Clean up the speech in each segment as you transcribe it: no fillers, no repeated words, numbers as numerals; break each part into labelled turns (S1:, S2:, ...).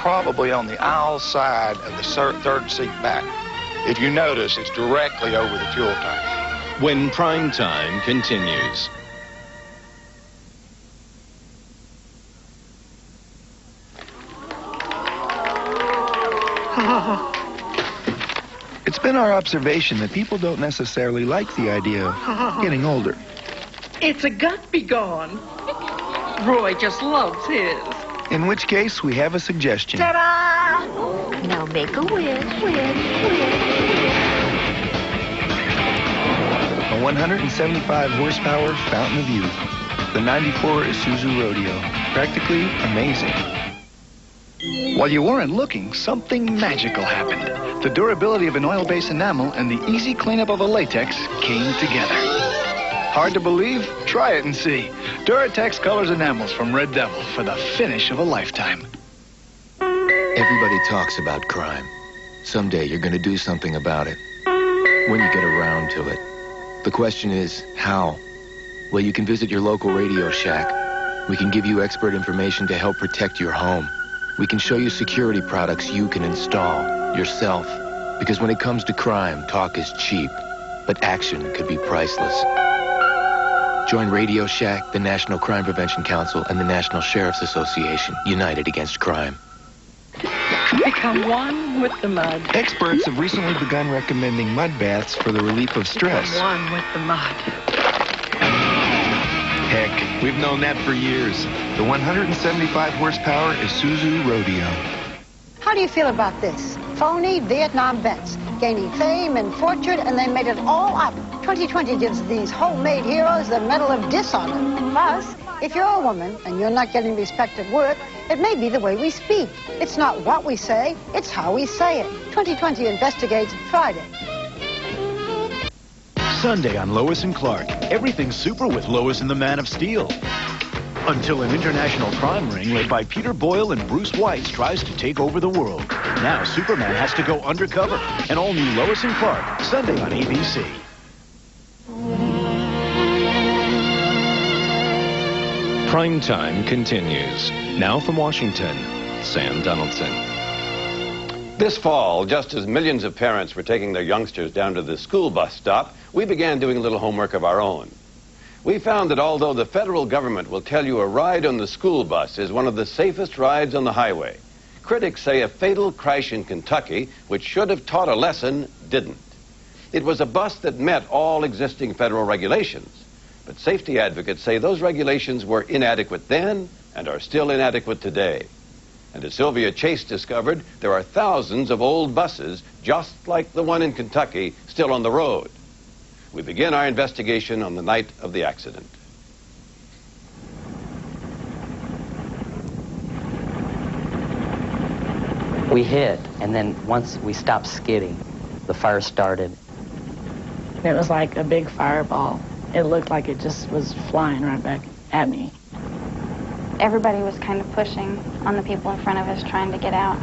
S1: probably on the aisle side of the third seat back. If you notice, it's directly over the fuel tank.
S2: When prime time continues.
S3: It's been our observation that people don't necessarily like the idea of getting older.
S4: It's a gut be gone. Roy just loves his.
S3: In which case, we have a suggestion.
S5: Ta-da! Now make a wish,
S3: A 175 horsepower fountain of youth. The 94 Isuzu Rodeo. Practically amazing.
S6: While you weren't looking, something magical happened. The durability of an oil-based enamel and the easy cleanup of a latex came together. Hard to believe? Try it and see. Duratex Colors Enamels from Red Devil for the finish of a lifetime.
S7: Everybody talks about crime. Someday you're going to do something about it. When you get around to it. The question is, how? Well, you can visit your local Radio Shack. We can give you expert information to help protect your home. We can show you security products you can install yourself. Because when it comes to crime, talk is cheap, but action could be priceless. Join Radio Shack, the National Crime Prevention Council, and the National Sheriff's Association, united against crime.
S4: Become one with the mud.
S3: Experts have recently begun recommending mud baths for the relief of stress.
S4: Become one with the mud.
S3: Heck, we've known that for years. The 175 horsepower Isuzu Rodeo.
S8: How do you feel about this? Phony Vietnam vets gaining fame and fortune, and they made it all up. 2020 gives these homemade heroes the Medal of Dishonor. Plus, if you're a woman and you're not getting respect at work, it may be the way we speak. It's not what we say, it's how we say it. 2020 investigates Friday.
S9: Sunday on Lois and Clark. Everything's super with Lois and the Man of Steel. Until an international crime ring led by Peter Boyle and Bruce Weiss tries to take over the world. Now Superman has to go undercover. An all-new Lois and Clark, Sunday on ABC.
S2: Prime time continues. Now from Washington, Sam Donaldson.
S10: This fall, just as millions of parents were taking their youngsters down to the school bus stop, we began doing a little homework of our own. We found that although the federal government will tell you a ride on the school bus is one of the safest rides on the highway, critics say a fatal crash in Kentucky, which should have taught a lesson, didn't. It was a bus that met all existing federal regulations, but safety advocates say those regulations were inadequate then and are still inadequate today. And as Sylvia Chase discovered, there are thousands of old buses, just like the one in Kentucky, still on the road. We begin our investigation on the night of the accident.
S11: We hit, and then once we stopped skidding, the fire started.
S12: It was like a big fireball. It looked like it just was flying right back at me.
S13: Everybody was kind of pushing on the people in front of us trying to get out.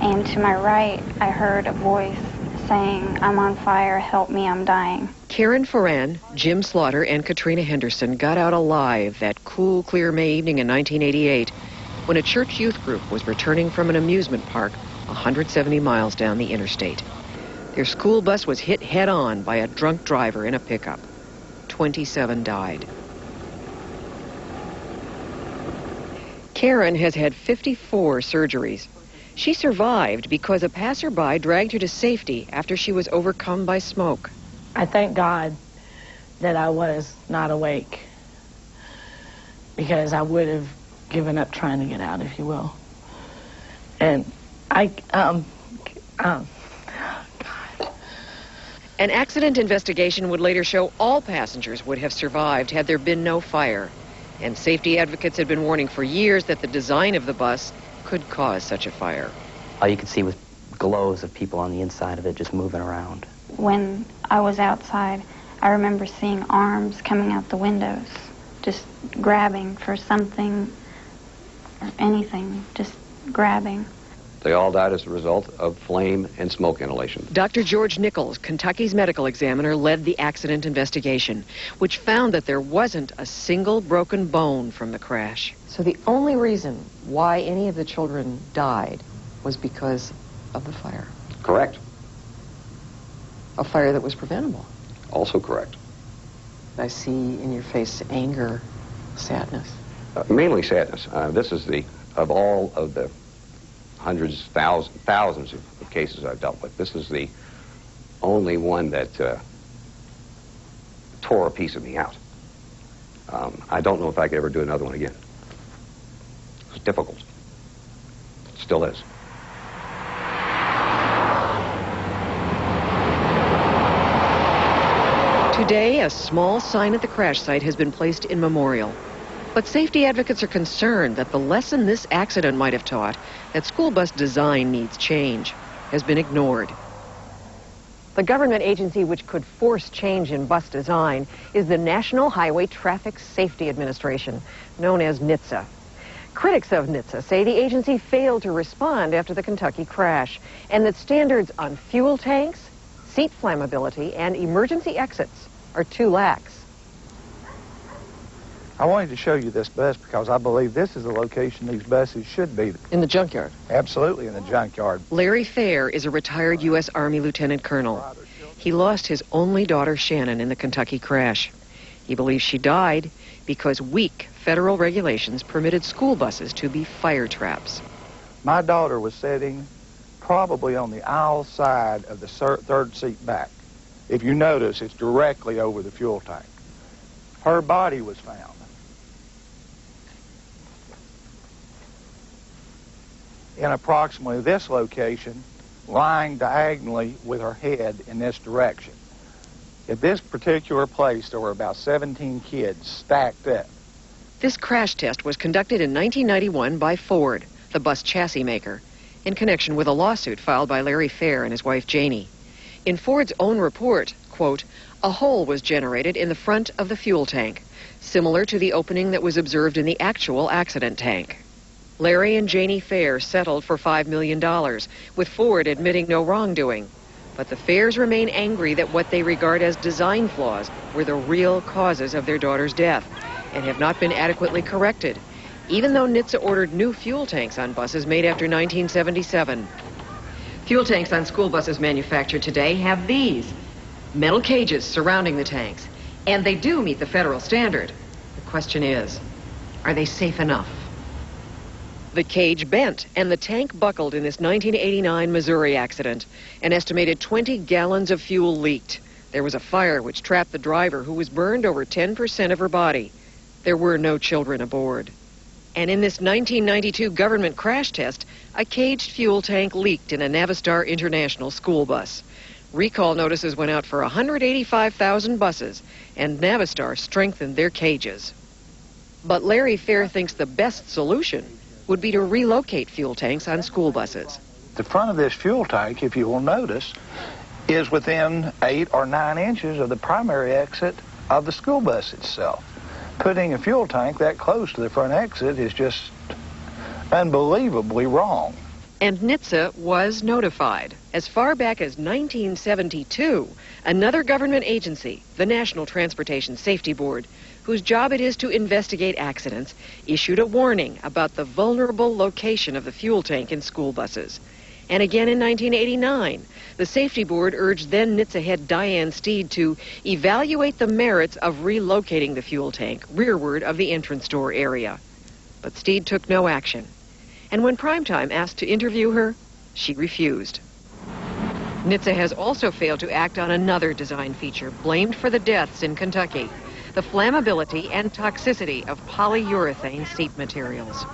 S13: And to my right, I heard a voice saying, "I'm on fire, help me, I'm dying."
S14: Karen Foran, Jim Slaughter, and Katrina Henderson got out alive that cool, clear May evening in 1988 when a church youth group was returning from an amusement park 170 miles down the interstate. Their school bus was hit head-on by a drunk driver in a pickup. 27 died. Karen has had 54 surgeries. She survived because a passerby dragged her to safety after she was overcome by smoke.
S12: I thank God that I was not awake, because I would have given up trying to get out, if you will. And
S14: An accident investigation would later show all passengers would have survived had there been no fire. And safety advocates had been warning for years that the design of the bus could cause such a fire.
S11: All you could see was glows of people on the inside of it just moving around.
S13: When I was outside, I remember seeing arms coming out the windows, just grabbing for something or anything, just grabbing.
S15: They all died as a result of flame and smoke inhalation.
S14: Dr. George Nichols, Kentucky's medical examiner, led the accident investigation, which found that there wasn't a single broken bone from the crash.
S16: So the only reason why any of the children died
S14: was because of the fire.
S15: Correct.
S14: A fire that was preventable.
S15: Also correct.
S14: I see in your face anger, sadness.
S15: Mainly sadness. This is of all of the hundreds, thousands of cases I've dealt with, this is the only one that tore a piece of me out. I don't know if I could ever do another one again. It's difficult. It still is.
S14: Today, a small sign at the crash site has been placed in memorial. But safety advocates are concerned that the lesson this accident might have taught, that school bus design needs change, has been ignored. The government agency which could force change in bus design is the National Highway Traffic Safety Administration, known as NHTSA. Critics of NHTSA say the agency failed to respond after the Kentucky crash, and that standards on fuel tanks, seat flammability, and emergency exits are too lax.
S16: I wanted to show you this bus because I believe this is the location these buses should be.
S14: In the junkyard?
S16: Absolutely, in the junkyard.
S14: Larry Fair is a retired U.S. Army lieutenant colonel. He lost his only daughter, Shannon, in the Kentucky crash. He believes she died because weak federal regulations permitted school buses to be fire traps.
S16: My daughter was sitting probably on the aisle side of the third seat back. If you notice, it's directly over the fuel tank. Her body was found in approximately this location, lying diagonally with her head in this direction. At this particular place, there were about 17 kids stacked up.
S14: This crash test was conducted in 1991 by Ford, the bus chassis maker, in connection with a lawsuit filed by Larry Fair and his wife Janie. In Ford's own report, quote, a hole was generated in the front of the fuel tank, similar to the opening that was observed in the actual accident tank. Larry and Janie Fair settled for $5 million, with Ford admitting no wrongdoing. But the Fairs remain angry that what they regard as design flaws were the real causes of their daughter's death and have not been adequately corrected, even though NHTSA ordered new fuel tanks on buses made after 1977. Fuel tanks on school buses manufactured today have these metal cages surrounding the tanks, and they do meet the federal standard. The question is, are they safe enough? The cage bent and the tank buckled in this 1989 Missouri accident. An estimated 20 gallons of fuel leaked. There was a fire which trapped the driver, who was burned over 10% of her body. There were no children aboard. And in this 1992 government crash test, a caged fuel tank leaked in a Navistar International school bus. Recall notices went out for 185,000 buses, and Navistar strengthened their cages. But Larry Fair thinks the best solution would be to relocate fuel tanks on school buses.
S16: The front of this fuel tank, if you will notice, is within 8 or 9 inches of the primary exit of the school bus itself. Putting a fuel tank that close to the front exit is just unbelievably wrong.
S14: And NHTSA was notified. As far back as 1972, another government agency, the National Transportation Safety Board, whose job it is to investigate accidents, issued a warning about the vulnerable location of the fuel tank in school buses. And again in 1989, the Safety Board urged then NHTSA head Diane Steed to evaluate the merits of relocating the fuel tank rearward of the entrance door area. But Steed took no action. And when Primetime asked to interview her, she refused. NHTSA has also failed to act on another design feature blamed for the deaths in Kentucky: the flammability and toxicity of polyurethane seat materials.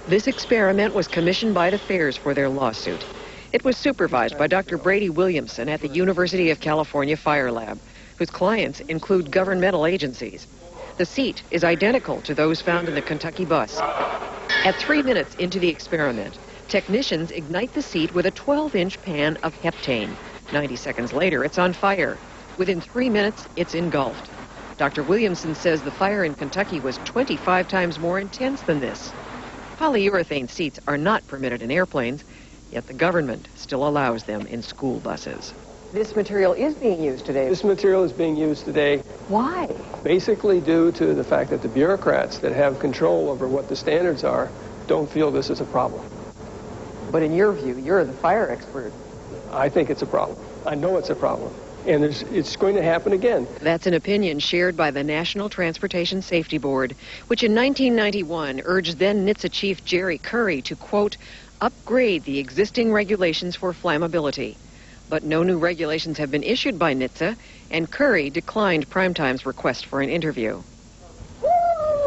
S14: This experiment was commissioned by the Fairs for their lawsuit. It was supervised by Dr. Brady Williamson at the University of California Fire Lab, whose clients include governmental agencies. The seat is identical to those found in the Kentucky bus. At 3 minutes into the experiment, technicians ignite the seat with a 12-inch pan of heptane. 90 seconds later, it's on fire. Within 3 minutes, it's engulfed. Dr. Williamson says the fire in Kentucky was 25 times more intense than this. Polyurethane seats are not permitted in airplanes, yet the government still allows them in school buses. This material is being used today.
S17: This material is being used today.
S14: Why?
S17: Basically due to the fact that the bureaucrats that have control over what the standards are don't feel this is a problem.
S14: But in your view, you're the fire expert.
S17: I think it's a problem. I know it's a problem. And it's going to happen again.
S14: That's an opinion shared by the National Transportation Safety Board, which in 1991 urged then NHTSA Chief Jerry Curry to, quote, upgrade the existing regulations for flammability. But no new regulations have been issued by NHTSA, and Curry declined Primetime's request for an interview.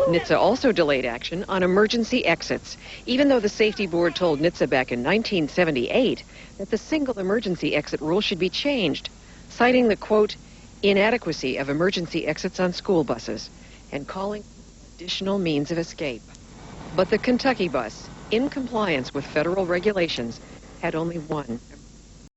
S14: NHTSA also delayed action on emergency exits, even though the safety board told NHTSA back in 1978 that the single emergency exit rule should be changed, citing the, quote, inadequacy of emergency exits on school buses and calling additional means of escape. But the Kentucky bus, in compliance with federal regulations, had only one